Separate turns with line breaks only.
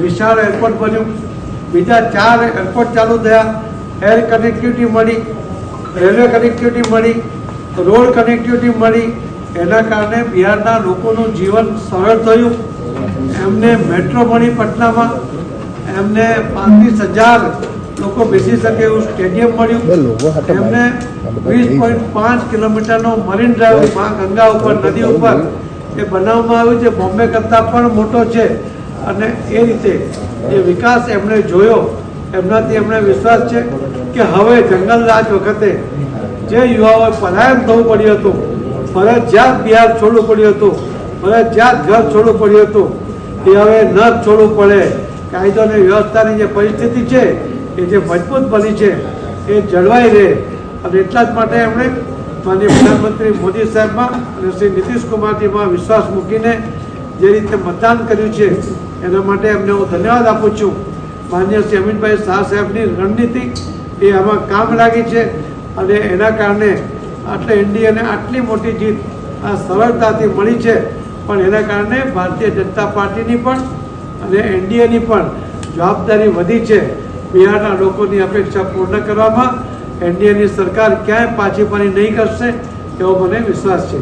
વિશાળ એરપોર્ટ બન્યું, બીજા 4 એરપોર્ટ ચાલુ થયા, એર કનેક્ટિવિટી મળી, રેલવે કનેક્ટિવિટી મળી, રોડ કનેક્ટિવિટી મળી. એના કારણે બિહારના લોકોનું જીવન સરળ થયું. એમને મેટ્રો મળી પટનામાં, એમને 35,000 લોકો બેસી શકે એવું સ્ટેડિયમ મળ્યું, એમને 20.5 કિલોમીટરનો મરીન ડ્રાઈવ ગંગા ઉપર નદી ઉપર એ બનાવવામાં આવ્યું છે, બોમ્બે કરતાં પણ મોટો છે. અને એ રીતે જે વિકાસ એમણે જોયો એમનાથી એમને વિશ્વાસ છે કે હવે જંગલ રાજ વખતે જે યુવાઓએ પલાયન થવું પડ્યું હતું, ફરજિયાત બિહાર છોડવું પડ્યું હતું, ફરજિયાત ઘર છોડવું પડ્યું હતું, એ હવે ન છોડવું પડે. કાયદો અને વ્યવસ્થાની જે પરિસ્થિતિ છે એ જે મજબૂત બની છે એ જળવાઈ રહે. અને એટલા જ માટે એમણે માનનીય પ્રધાનમંત્રી મોદી સાહેબમાં અને શ્રી નીતિશ કુમારજીમાં વિશ્વાસ મૂકીને જે રીતે મતદાન કર્યું છે એના માટે એમને હું ધન્યવાદ આપું છું. માનનીય શ્રી અમિતભાઈ શાહ સાહેબની રણનીતિ એ આમાં કામ લાગી છે અને એના કારણે આટલે એનડીએને આટલી મોટી જીત આ સરળતાથી મળી છે. પણ એના કારણે ભારતીય જનતા પાર્ટીની પણ અને એનડીએની પણ જવાબદારી વધી છે. બિહારના લોકોની અપેક્ષા પૂર્ણ કરવામાં એનડીએની સરકાર ક્યાંય પાછી પાની નહીં કરશે એવો મને વિશ્વાસ છે.